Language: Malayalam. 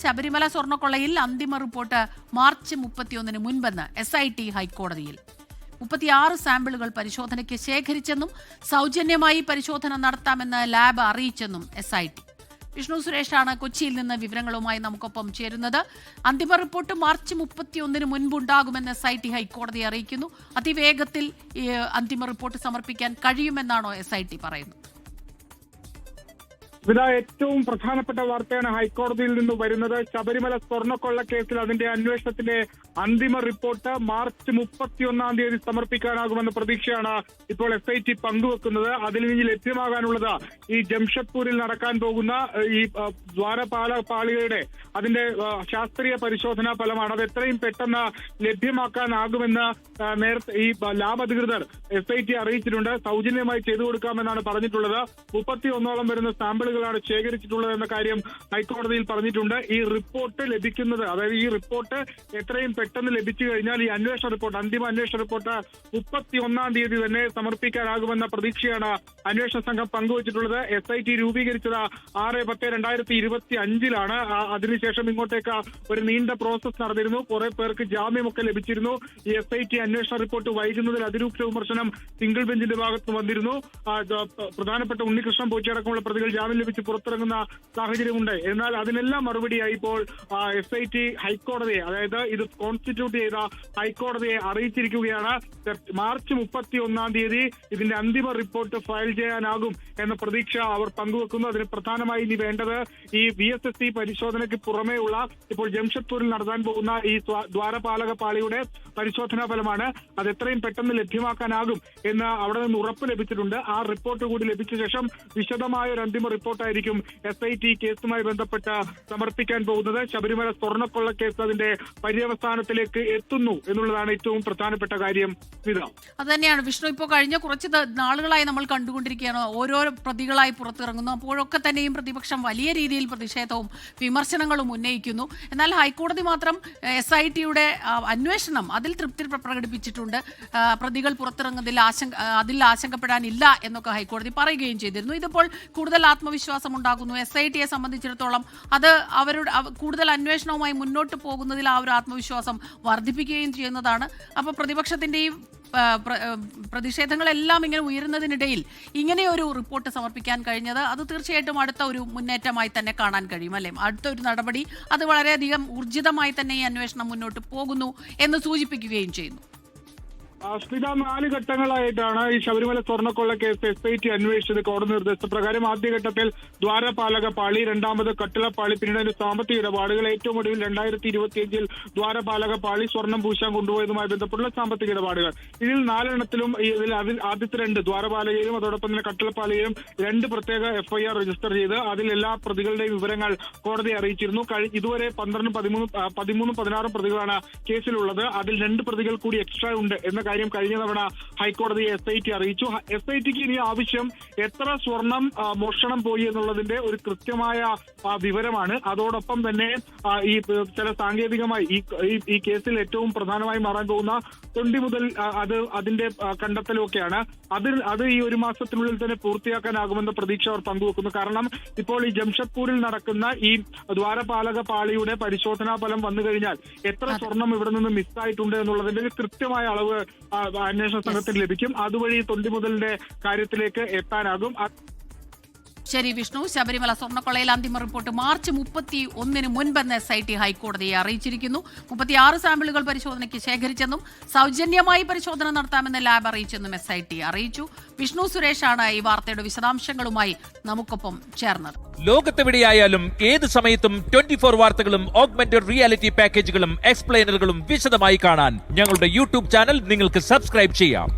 ശബരിമല സ്വർണ്ണക്കൊള്ളയിൽ അന്തിമ റിപ്പോർട്ട് മാർച്ച് 31 മുൻപെന്ന് SIT ഹൈക്കോടതിയിൽ 36 സാമ്പിളുകൾ പരിശോധനയ്ക്ക് ശേഖരിച്ചെന്നും സൗജന്യമായി പരിശോധന നടത്താമെന്ന് ലാബ് അറിയിച്ചെന്നും SIT. വിഷ്ണു സുരേഷാണ് കൊച്ചിയിൽ നിന്ന് വിവരങ്ങളുമായി നമുക്കൊപ്പം ചേരുന്നത്. അന്തിമ റിപ്പോർട്ട് മാർച്ച് 31 മുൻപുണ്ടാകുമെന്ന് SIT ഹൈക്കോടതിയെ അറിയിക്കുന്നു. അതിവേഗത്തിൽ അന്തിമ റിപ്പോർട്ട് സമർപ്പിക്കാൻ കഴിയുമെന്നാണോ SIT പറയുന്നത്? ഏറ്റവും പ്രധാനപ്പെട്ട വാർത്തയാണ് ഹൈക്കോടതിയിൽ നിന്ന് വരുന്നത്. ശബരിമല സ്വർണ്ണക്കൊള്ള കേസിൽ അതിന്റെ അന്വേഷണത്തിന്റെ അന്തിമ റിപ്പോർട്ട് മാർച്ച് 31 സമർപ്പിക്കാനാകുമെന്ന പ്രതീക്ഷയാണ് ഇപ്പോൾ SIT പങ്കുവെക്കുന്നത്. അതിൽ നിന്ന് ലഭ്യമാകാനുള്ളത് ഈ ജംഷഡ്പൂരിൽ നടക്കാൻ പോകുന്ന ഈ ദ്വാരപാലകപാളിയുടെ അതിന്റെ ശാസ്ത്രീയ പരിശോധനാ ഫലമാണ്. അത് എത്രയും പെട്ടെന്ന് ലഭ്യമാക്കാനാകുമെന്ന് നേരത്തെ ഈ ലാബ് അധികൃതർ SIT അറിയിച്ചിട്ടുണ്ട്. സൗജന്യമായി ചെയ്തു കൊടുക്കാമെന്നാണ് പറഞ്ഞിട്ടുള്ളത്. 31 വരുന്ന സാമ്പിളുകളാണ് ശേഖരിച്ചിട്ടുള്ളത് എന്ന കാര്യം ഹൈക്കോടതിയിൽ പറഞ്ഞിട്ടുണ്ട്. ഈ റിപ്പോർട്ട് ലഭിക്കുന്നത്, അതായത് ഈ റിപ്പോർട്ട് എത്രയും പെട്ടെന്ന് ലഭിച്ചു കഴിഞ്ഞാൽ ഈ അന്വേഷണ റിപ്പോർട്ട്, അന്തിമ അന്വേഷണ റിപ്പോർട്ട് 31 തന്നെ സമർപ്പിക്കാനാകുമെന്ന പ്രതീക്ഷയാണ് അന്വേഷണ സംഘം പങ്കുവച്ചിട്ടുള്ളത്. SIT രൂപീകരിച്ചത് 6/10/2025 അതിനുശേഷം ഇങ്ങോട്ടേക്ക് ഒരു നീണ്ട പ്രോസസ് നടന്നിരുന്നു. കുറെ പേർക്ക് ജാമ്യമൊക്കെ ലഭിച്ചിരുന്നു. ഈ SIT അന്വേഷണ റിപ്പോർട്ട് വൈകുന്നതിൽ അതിരൂക്ഷ വിമർശനം സിംഗിൾ ബെഞ്ചിന്റെ ഭാഗത്ത് വന്നിരുന്നു. പ്രധാനപ്പെട്ട ഉണ്ണികൃഷ്ണൻ പോറ്റി അടക്കമുള്ള പ്രതികൾ ജാമ്യം ലഭിച്ച് പുറത്തിറങ്ങുന്ന സാഹചര്യമുണ്ട്. എന്നാൽ അതിനെല്ലാം മറുപടിയായി ഇപ്പോൾ SIT ഹൈക്കോടതിയെ, അതായത് ഇത് കോൺസ്റ്റിറ്റ്യൂട്ട് ചെയ്ത ഹൈക്കോടതിയെ അറിയിച്ചിരിക്കുകയാണ്. മാർച്ച് 31 ഇതിന്റെ അന്തിമ റിപ്പോർട്ട് ഫയൽ ചെയ്യാനാകും എന്ന പ്രതീക്ഷ അവർ പങ്കുവെക്കുന്നു. അതിന് പ്രധാനമായി ഇനി വേണ്ടത് ഈ VSSC പരിശോധനയ്ക്ക് പുറമേയുള്ള ഇപ്പോൾ ജംഷഡ്പൂരിൽ നടത്താൻ പോകുന്ന ഈ ദ്വാരപാലകപാളിയുടെ പരിശോധനാ ഫലമാണ്. അത് എത്രയും പെട്ടെന്ന് ലഭ്യമാക്കാനാകും എന്ന് അവിടെ നിന്ന് ഉറപ്പ് ലഭിച്ചിട്ടുണ്ട്. ആ റിപ്പോർട്ട് കൂടി ലഭിച്ച ശേഷം വിശദമായ ഒരു അന്തിമ റിപ്പോർട്ടായിരിക്കും SIT കേസുമായി ബന്ധപ്പെട്ട് സമർപ്പിക്കാൻ പോകുന്നത്. ശബരിമല സ്വർണ്ണക്കൊള്ള കേസ് അതിന്റെ പര്യവസാനത്തിലേക്ക് എത്തുന്നു എന്നുള്ളതാണ് ഏറ്റവും പ്രധാനപ്പെട്ട കാര്യം. അത് തന്നെയാണ് വിഷ്ണു. ഇപ്പോൾ കഴിഞ്ഞ കുറച്ച് നാളുകളായി നമ്മൾ കണ്ടുകൊണ്ടിരിക്കുകയാണ് ഓരോ പ്രതികളായി പുറത്തിറങ്ങുന്നു. അപ്പോഴൊക്കെ തന്നെയും പ്രതിപക്ഷം വലിയ രീതിയിൽ പ്രതിഷേധവും വിമർശനങ്ങളും ഉന്നയിക്കുന്നു. എന്നാൽ ഹൈക്കോടതി മാത്രം SITയുടെ അന്വേഷണം അതിൽ തൃപ്തി പ്രകടിപ്പിച്ചിട്ടുണ്ട്. പ്രതികൾ പുറത്തിറങ്ങുന്നതിൽ അതിൽ ആശങ്കപ്പെടാനില്ല എന്നൊക്കെ ഹൈക്കോടതി പറയുകയും ചെയ്തിരുന്നു. ഇതിപ്പോൾ കൂടുതൽ ആത്മവിശ്വാസം ഉണ്ടാകുന്നു. SITയെ സംബന്ധിച്ചിടത്തോളം അത് അവരുടെ കൂടുതൽ അന്വേഷണവുമായി മുന്നോട്ട് പോകുന്നതിൽ ആ ഒരു ആത്മവിശ്വാസം വർദ്ധിപ്പിക്കുകയും ചെയ്യുന്നതാണ്. അപ്പോൾ പ്രതിപക്ഷത്തിൻ്റെയും പ്രതിഷേധങ്ങളെല്ലാം ഇങ്ങനെ ഉയരുന്നതിനിടയിൽ ഇങ്ങനെയൊരു റിപ്പോർട്ട് സമർപ്പിക്കാൻ കഴിഞ്ഞത് അത് തീർച്ചയായിട്ടും അടുത്ത ഒരു മുന്നേറ്റമായി തന്നെ കാണാൻ കഴിയും, അല്ലേ? അടുത്ത ഒരു നടപടി അത് വളരെയധികം ഊർജിതമായി തന്നെ ഈ അന്വേഷണം മുന്നോട്ട് പോകുന്നു എന്ന് സൂചിപ്പിക്കുകയും ചെയ്യുന്നു. സ്മിത, 4 ഘട്ടങ്ങളായിട്ടാണ് ഈ ശബരിമല സ്വർണ്ണക്കൊള്ള കേസ് SIT അന്വേഷിച്ചത്. കോടതി നിർദ്ദേശപ്രകാരം ആദ്യഘട്ടത്തിൽ ദ്വാരപാലകപാളി, രണ്ടാമത് കട്ടിളപ്പാളി, പിന്നീട് സാമ്പത്തിക ഇടപാടുകൾ, ഏറ്റവും ഒടുവിൽ 2025 ദ്വാരപാലകപാളി സ്വർണം പൂശാൻ കൊണ്ടുപോയതുമായി ബന്ധപ്പെട്ടുള്ള സാമ്പത്തിക ഇടപാടുകൾ. ഇതിൽ 4 ഇതിൽ ആദ്യത്തെ 2 ദ്വാരപാലകയിലും അതോടൊപ്പം തന്നെ കട്ടിളപ്പാളിയിലും 2 പ്രത്യേക FIR രജിസ്റ്റർ ചെയ്ത് അതിൽ എല്ലാ പ്രതികളുടെയും വിവരങ്ങൾ കോടതിയെ അറിയിച്ചിരുന്നു. ഇതുവരെ 12, 13, 16 പ്രതികളാണ് കേസിലുള്ളത്. അതിൽ 2 പ്രതികൾ കൂടി എക്സ്ട്രാ ഉണ്ട് എന്ന കാര്യം കഴിഞ്ഞ തവണ ഹൈക്കോടതിയെ SIT അറിയിച്ചു. SITക്ക് ഇനി ആവശ്യം എത്ര സ്വർണം മോഷണം പോയി എന്നുള്ളതിന്റെ ഒരു കൃത്യമായ വിവരമാണ്. അതോടൊപ്പം തന്നെ ഈ ചില സാങ്കേതികമായി ഈ കേസിൽ ഏറ്റവും പ്രധാനമായി മാറാൻ പോകുന്ന തൊണ്ടി മുതൽ അതിന്റെ കണ്ടെത്തലൊക്കെയാണ്. അത് ഈ 1 മാസത്തിനുള്ളിൽ തന്നെ പൂർത്തിയാക്കാനാകുമെന്ന പ്രതീക്ഷ അവർ പങ്കുവെക്കുന്നു. കാരണം ഇപ്പോൾ ഈ ജംഷഡ്പൂരിൽ നടക്കുന്ന ഈ ദ്വാരപാലക പാളിയുടെ പരിശോധനാ ഫലം വന്നു കഴിഞ്ഞാൽ എത്ര സ്വർണം ഇവിടെ നിന്ന് മിസ്സായിട്ടുണ്ട് എന്നുള്ളതിന്റെ ഒരു കൃത്യമായ അളവ് അന്വേഷണ സംഘത്തിന് ലഭിക്കും. അതുവഴി തൊണ്ടി മുതലിന്റെ കാര്യത്തിലേക്ക് എത്താനാകും. ശരി വിഷ്ണു, ശബരിമല സ്വർണ്ണക്കൊള്ളയിൽ അന്തിമ റിപ്പോർട്ട് മാർച്ച് 31 മുൻപെന്ന് SIT ഹൈക്കോടതിയെ അറിയിച്ചിരിക്കുന്നു. 36 സാമ്പിളുകൾ പരിശോധനയ്ക്ക് ശേഖരിച്ചെന്നും സൗജന്യമായി പരിശോധന നടത്താമെന്ന് ലാബ് അറിയിച്ചെന്നും SIT അറിയിച്ചു. വിഷ്ണു സുരേഷാണ് ഈ വാർത്തയുടെ വിശദാംശങ്ങളുമായി നമുക്കൊപ്പം ചേർന്നത്. ലോകത്തെവിടെയായാലും ഏത് സമയത്തും 24 വാർത്തകളും ഓഗ്മെന്റഡ് റിയാലിറ്റി പാക്കേജുകളും എക്സ്പ്ലെയിനറുകളും വിശദമായി കാണാൻ ഞങ്ങളുടെ YouTube ചാനൽ നിങ്ങൾക്ക് സബ്സ്ക്രൈബ് ചെയ്യാം.